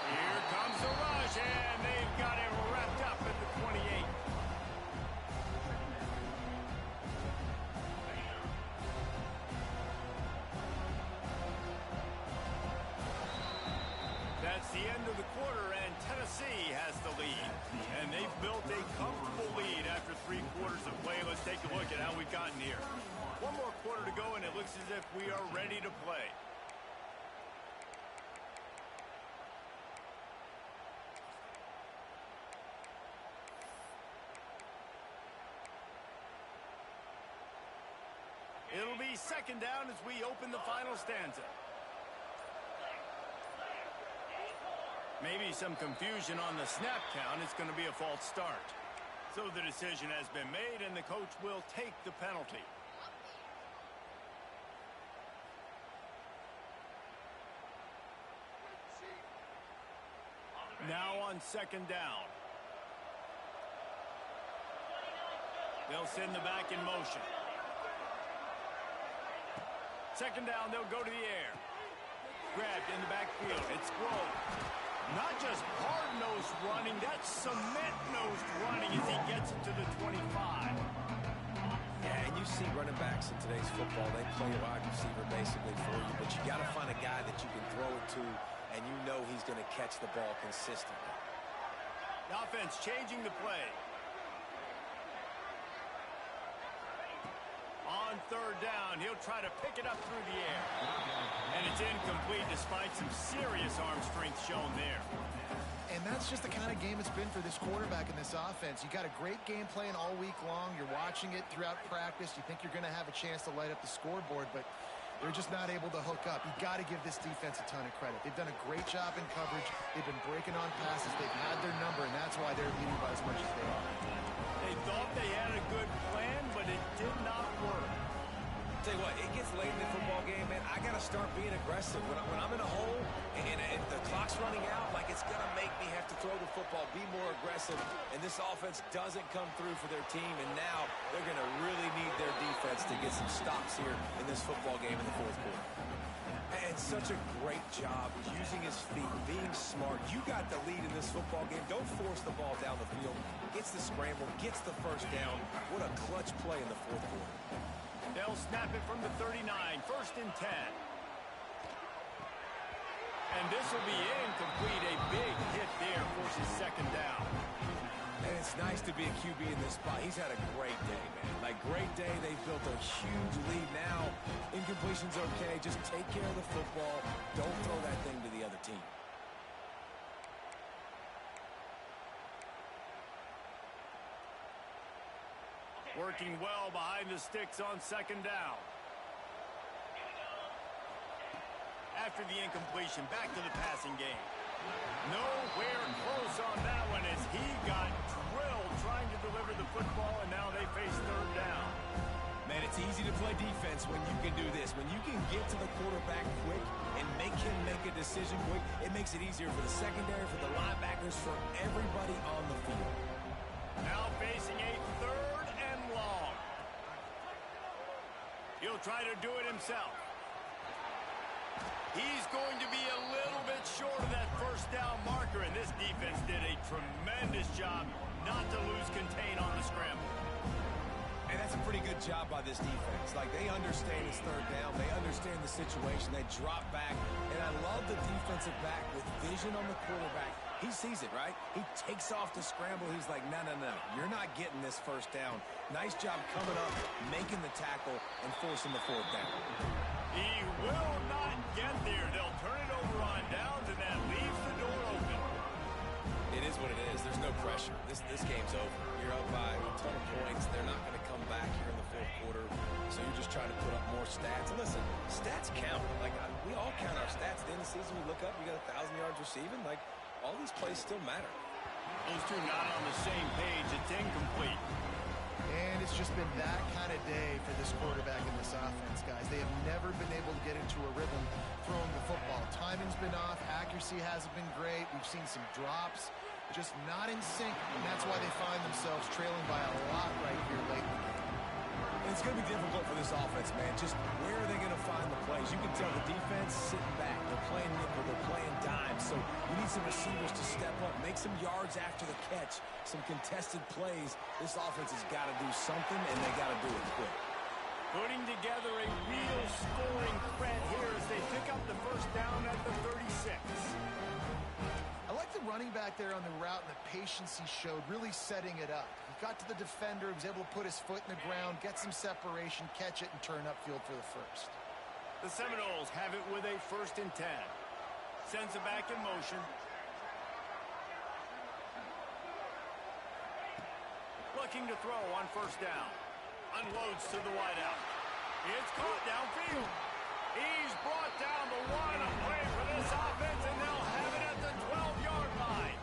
Here comes the rush, and they've got it wrapped up at the 28. That's the end of the quarter, and Tennessee has the lead. And they've built a comfortable lead after 3 quarters of play. Let's take a look at how we've gotten here. 1 more quarter to go, and it looks as if we are ready to play. It'll be 2nd down as we open the final stanza. Maybe some confusion on the snap count. It's going to be a false start. So the decision has been made, and the coach will take the penalty. Now on 2nd down. They'll send the back in motion. 2nd down, they'll go to the air. Grabbed in the backfield. It's Grove. Not just hard-nosed running, that's cement-nosed running as he gets it to the 25. Yeah, and you see running backs in today's football, they play a wide receiver basically for you, but you got to find a guy that you can throw it to, and you know he's going to catch the ball consistently. The offense changing the play. On 3rd down, he'll try to pick it up through the air. And it's incomplete despite some serious arm strength shown there. And that's just the kind of game it's been for this quarterback in this offense. You got a great game plan all week long. You're watching it throughout practice. You think you're going to have a chance to light up the scoreboard, but they're just not able to hook up. You got to give this defense a ton of credit. They've done a great job in coverage. They've been breaking on passes. They've had their number, and that's why they're leading by as much as they are. They thought they had a good plan, but it did not work. Tell you what, it gets late in the football game, man. I got to start being aggressive. When I'm in a hole and the clock's running out, like it's going to make me have to throw the football, be more aggressive. And this offense doesn't come through for their team, and now they're going to really need their defense to get some stops here in this football game in the 4th quarter. And such a great job using his feet, being smart. You got the lead in this football game. Don't force the ball down the field. Gets the scramble, gets the first down. What a clutch play in the 4th quarter. They'll snap it from the 39, 1st and 10. And this will be incomplete. A big hit there forces 2nd down. And it's nice to be a QB in this spot. He's had a great day, man. Like, great day. They've built a huge lead now. Incompletion's okay. Just take care of the football. Don't throw that thing to the other team. Working well behind the sticks on 2nd down. After the incompletion, back to the passing game. Nowhere close on that one as he got drilled trying to deliver the football, and now they face 3rd down. Man, it's easy to play defense when you can do this. When you can get to the quarterback quick and make him make a decision quick, it makes it easier for the secondary, for the linebackers, for everybody on the field. Now facing a 3rd and long. He'll try to do it himself. He's going to be a little bit short of that first down marker, and this defense did a tremendous job not to lose contain on the scramble. And that's a pretty good job by this defense. Like, they understand it's 3rd down. They understand the situation. They drop back. And I love the defensive back with vision on the quarterback. He sees it, right? He takes off the scramble. He's like, no, no, no. You're not getting this first down. Nice job coming up, making the tackle, and forcing the 4th down. He will not get there. They'll turn it over on downs, and that leaves the door open. It is what it is. There's no pressure. This game's over. You're up by a ton of points. They're not going to come back here in the 4th quarter. So you're just trying to put up more stats. And listen, stats count. Like, we all count our stats. At the end of the season, we look up, we got 1,000 yards receiving. Like, all these plays still matter. Those two not on the same page. It's incomplete. And it's just been that kind of day for this quarterback and this offense, guys. They have never been able to get into a rhythm throwing the football. Timing's been off. Accuracy hasn't been great. We've seen some drops. Just not in sync, and that's why they find themselves trailing by a lot right here late in the game. And it's going to be difficult for this offense, man. Just where are they going to find the plays? You can tell the defense sitting back. They're playing nickel. They're playing dime. So you need some receivers to step up, make some yards after the catch, some contested plays. This offense has got to do something, and they got to do it quick. Putting together a real scoring threat here as they pick up the first down at the 36. I like the running back there on the route and the patience he showed, really setting it up. He got to the defender, he was able to put his foot in the ground, get some separation, catch it, and turn upfield for the first. The Seminoles have it with a 1st and 10. Sends it back in motion. Looking to throw on 1st down. Unloads to the wideout. It's caught downfield. He's brought down the one. A play for this offense, and they'll have it at the 12-yard line.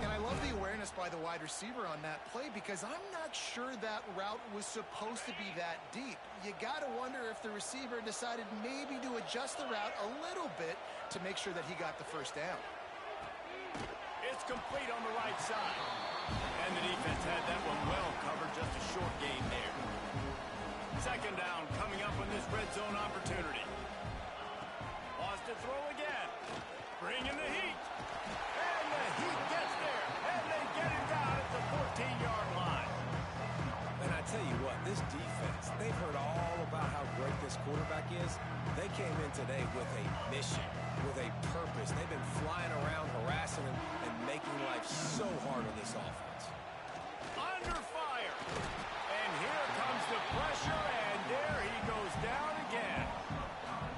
And I love the awareness by the wide receiver on that play because I'm not sure that route was supposed to be that deep. You got to wonder if the receiver decided maybe to adjust the route a little bit to make sure that he got the first down. It's complete on the right side. And the defense had that one well covered, just a short gain there. 2nd down coming up on this red zone opportunity. Lost to throw again. Bringing the heat. And the heat gets there. And they get it down at the 14-yard line. And I tell you what, this defense, they've heard all about how great this quarterback is. They came in today with a mission, with a purpose. They've been flying around, harassing him, and making life so hard on this offense. Under fire. And here comes the pressure, and there he goes down again.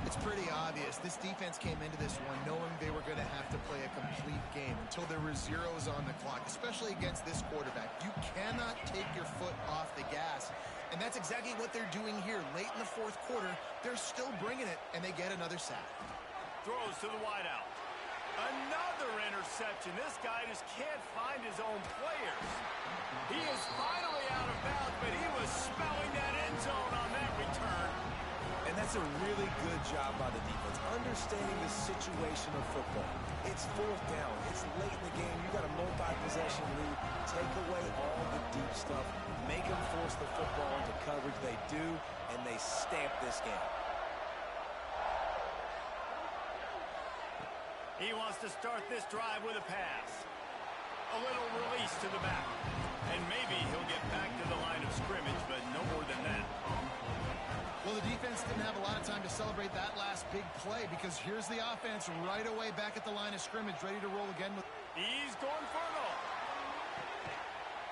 It's pretty obvious. This defense came into this one knowing they were going to have to play a complete game until there were zeros on the clock, especially against this quarterback. You cannot take your foot off the gas, and that's exactly what they're doing here. Late in the 4th quarter, they're still bringing it, and they get another sack. Throws to the wideout. Another interception. This guy just can't find his own players. He is finally out of bounds, but he was smelling that end zone on that return. And that's a really good job by the defense, understanding the situation of football. It's 4th down. It's late in the game. You got a multi-possession lead. Take away all the deep stuff. Make them force the football into coverage. They do, and they stamp this game. He wants to start this drive with a pass. A little release to the back. And maybe he'll get back to the line of scrimmage, but no more than that. Well, the defense didn't have a lot of time to celebrate that last big play because here's the offense right away back at the line of scrimmage, ready to roll again. He's going for it all.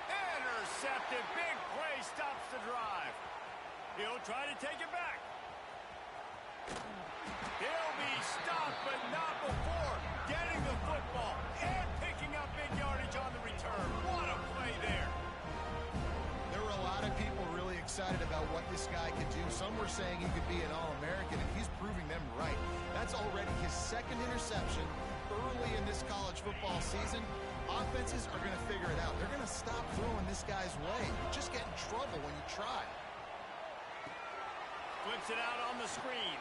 Intercepted. Big play stops the drive. He'll try to take it back. He'll be stopped, but not before getting the football and picking up big yardage on the return. What a play there. There were a lot of people really excited about what this guy could do. Some were saying he could be an All-American, and he's proving them right. That's already his 2nd interception early in this college football season. Offenses are going to figure it out. They're going to stop throwing this guy's way. You just get in trouble when you try. Flips it out on the screen.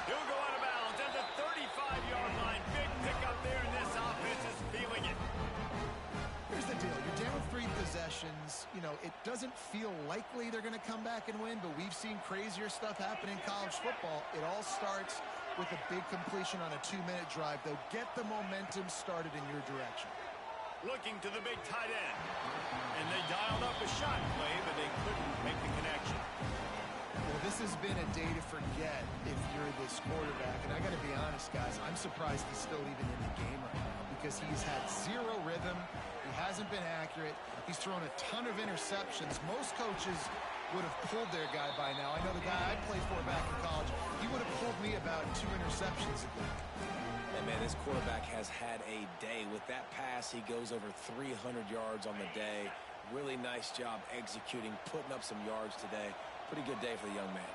He'll go out of bounds at the 35-yard line. Big pickup there, and this offense is feeling it. Here's the deal. You're down 3 possessions. You know, it doesn't feel likely they're going to come back and win, but we've seen crazier stuff happen in college football. It all starts with a big completion on a 2-minute drive. They'll get the momentum started in your direction. Looking to the big tight end. And they dialed up a shot play, but they couldn't make the connection. Well, this has been a day to forget if you're this quarterback. And I got to be honest, guys, I'm surprised he's still even in the game right now because he's had 0 rhythm. He hasn't been accurate. He's thrown a ton of interceptions. Most coaches would have pulled their guy by now. I know the guy I played for back in college, he would have pulled me about 2 interceptions ago. And, man, this quarterback has had a day. With that pass, he goes over 300 yards on the day. Really nice job executing, putting up some yards today. Pretty good day for the young man.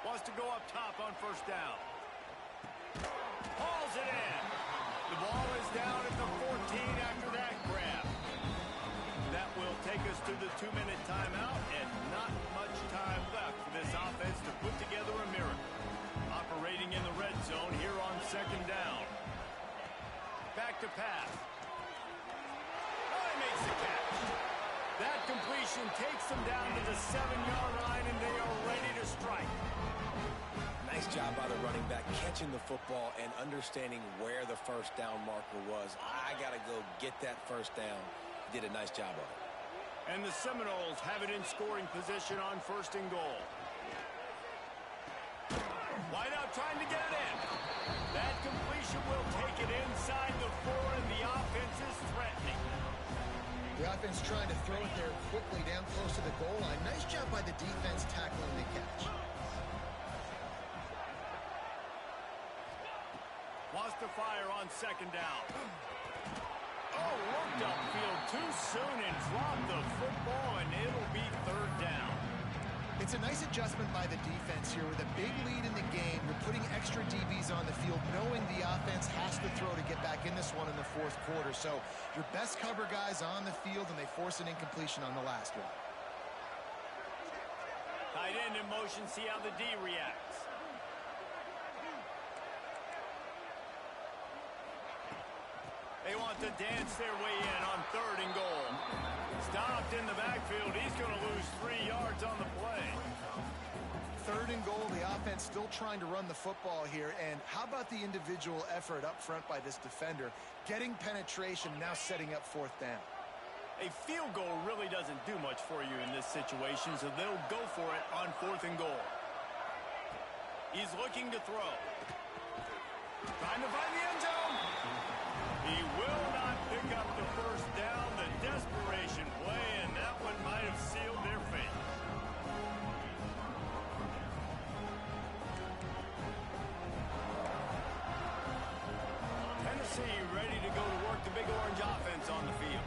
Wants to go up top on first down. Hauls it in. The ball is down at the 14 after that grab. That will take us to the 2-minute timeout, and not much time left for this offense to put together a miracle. Operating in the red zone here on second down. Back to pass. Oh, he makes the catch. That completion takes them down to the 7-yard line, and they are ready to strike. Nice job by the running back, catching the football and understanding where the first down marker was. I got to go get that first down. He did a nice job of it. And the Seminoles have it in scoring position on first and goal. Wideout trying to get it in. That completion will take it inside the 4, and the offense is threatening. The offense trying to throw it there quickly down close to the goal line. Nice job by the defense tackling the catch. Wants to fire on second down. Oh, looked upfield too soon and dropped the football, and it'll be third down. It's a nice adjustment by the defense here. With a big lead in the game, you're putting extra DBs on the field, knowing the offense has to throw to get back in this one in the 4th quarter. So your best cover guys on the field, and they force an incompletion on the last one. Tight end in motion, see how the D reacts. They want to dance their way in on 3rd and goal. Stopped in the backfield. He's going to lose 3 yards on the play. 3rd and goal. The offense still trying to run the football here. And how about the individual effort up front by this defender? Getting penetration, now setting up 4th down. A field goal really doesn't do much for you in this situation, so they'll go for it on 4th and goal. He's looking to throw. Trying to find the end zone. He will not pick up the first down. The desperation play, and that one might have sealed their fate. Tennessee ready to go to work the Big Orange offense on the field.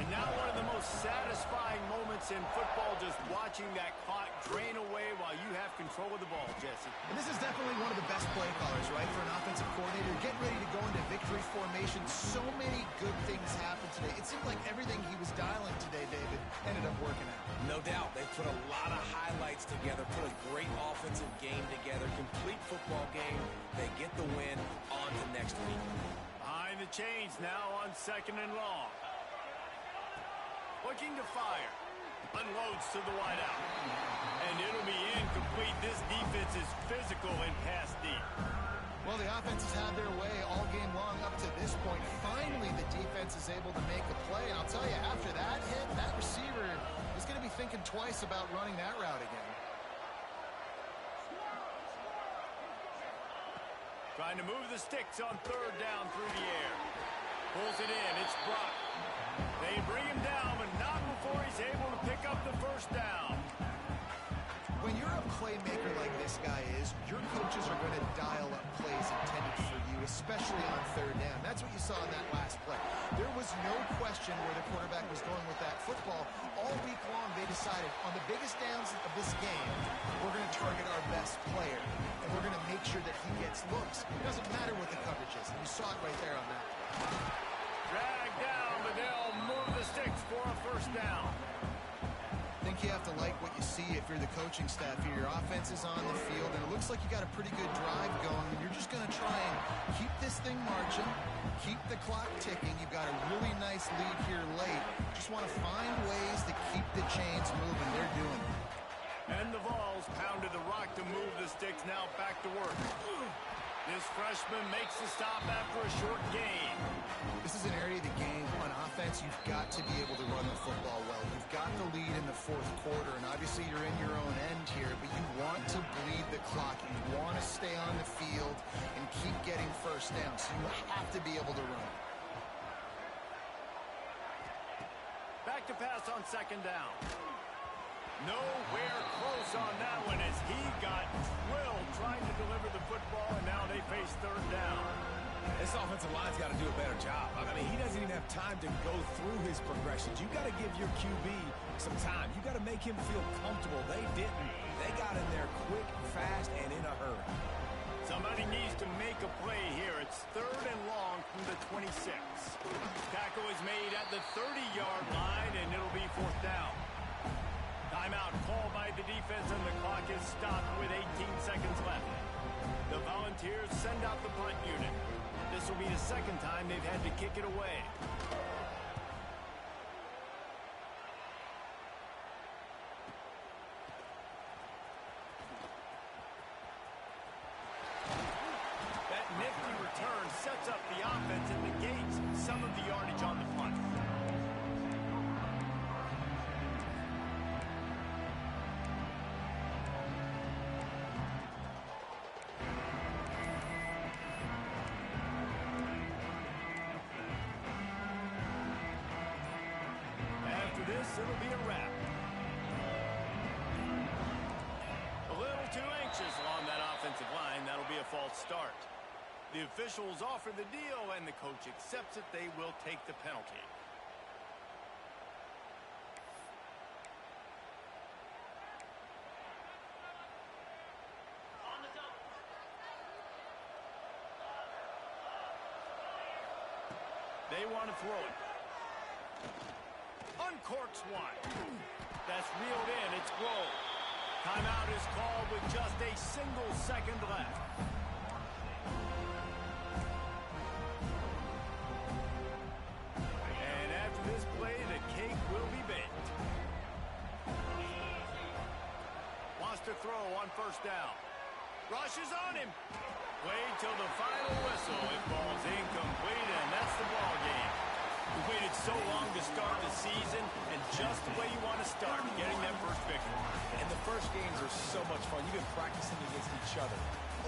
And now one of the most satisfying moments in football, just watching that clock drain away while you have control of the ball, Jesse. And this is definitely one of the best play callers, right, for an offensive coordinator. Get ready to go into victory formation. So many good things happened today. It seemed like everything he was dialing today, David, ended up working out. No doubt. They put a lot of highlights together, put a great offensive game together, complete football game. They get the win on to next week. Behind the chains now on 2nd and long. Looking to fire. Unloads to the wideout. And it'll be incomplete. This defense is physical and pass deep. Well, the offense has had their way all game long up to this point. Finally, the defense is able to make a play. And I'll tell you, after that hit, that receiver is going to be thinking twice about running that route again. Trying to move the sticks on 3rd down through the air. Pulls it in. It's Brock. They bring him down, but not before he's able to pick up the first down. When you're a playmaker like this guy is, your coaches are going to dial up plays intended for you, especially on 3rd down. That's what you saw in that last play. There was no question where the quarterback was going with that football. All week long, they decided on the biggest downs of this game, we're going to target our best player, and we're going to make sure that he gets looks. It doesn't matter what the coverage is, and you saw it right there on that play. Dragged down, but they'll move the sticks for a first down. think you have to like what you see if you're the coaching staff here. Your offense is on the field, and it looks like you got a pretty good drive going, and you're just going to try and keep this thing marching, keep the clock ticking. You've got a really nice lead here late. Just want to find ways to keep the chains moving. They're doing it. And the Vols pounded the rock to move the sticks. Now back to work. This freshman makes the stop after a short gain. This is an area of the game on offense you've got to be able to run the football well. You've got the lead in the fourth quarter, and obviously you're in your own end here, but you want to bleed the clock. You want to stay on the field and keep getting first down, so you have to be able to run. Back to pass on second down. Nowhere close on that one as he got drilled trying to deliver the football, and now they face third down. This offensive line's got to do a better job. I mean, he doesn't even have time to go through his progressions. You've got to give your QB some time. You've got to make him feel comfortable. They didn't. They got in there quick, fast, and in a hurry. Somebody needs to make a play here. It's third and long from the 26. Tackle is made at the 30-yard line, and it'll be fourth down. Timeout called by the defense, and the clock is stopped with 18 seconds left. The Volunteers send out the punt unit. This will be the second time they've had to kick it away. That nifty return sets up the offense and negates some of the yardage on the punt. It'll be a wrap. A little too anxious along that offensive line. That'll be a false start. The officials offer the deal, and the coach accepts it. They will take the penalty. They want to throw it. Uncorks one. That's reeled in. It's Grove. Timeout is called with just a single second left. And after this play, the cake will be baked. Wants to throw on first down. Rushes on him. Played till the final whistle. It falls incomplete, and that's the ball game. We waited so long to start the season, and just the way you want to start, getting that first victory. And the first games are so much fun. You've been practicing against each other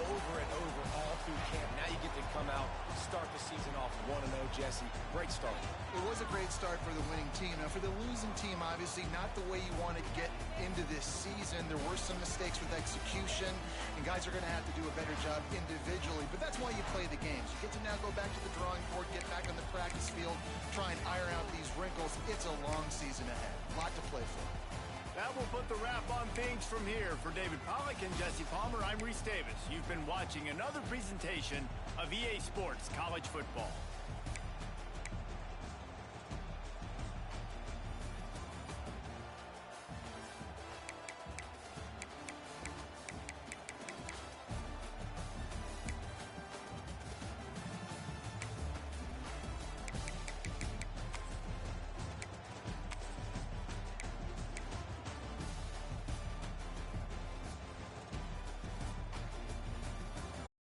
over and over all through camp. Now you get to come out, start the season off 1-0, Jesse. Great start. It was a great start for the winning team. Now, for the losing team, obviously not the way you want to get into this season. There were some mistakes with execution, and guys are going to have to do a better job individually. But that's why you play the games. You get to now go back to the drawing board, get back on the practice field, try and iron out these wrinkles. It's a long season ahead. A lot to play for. That will put the wrap on things from here. For David Pollack and Jesse Palmer, I'm Reese Davis. You've been watching another presentation of EA Sports College Football.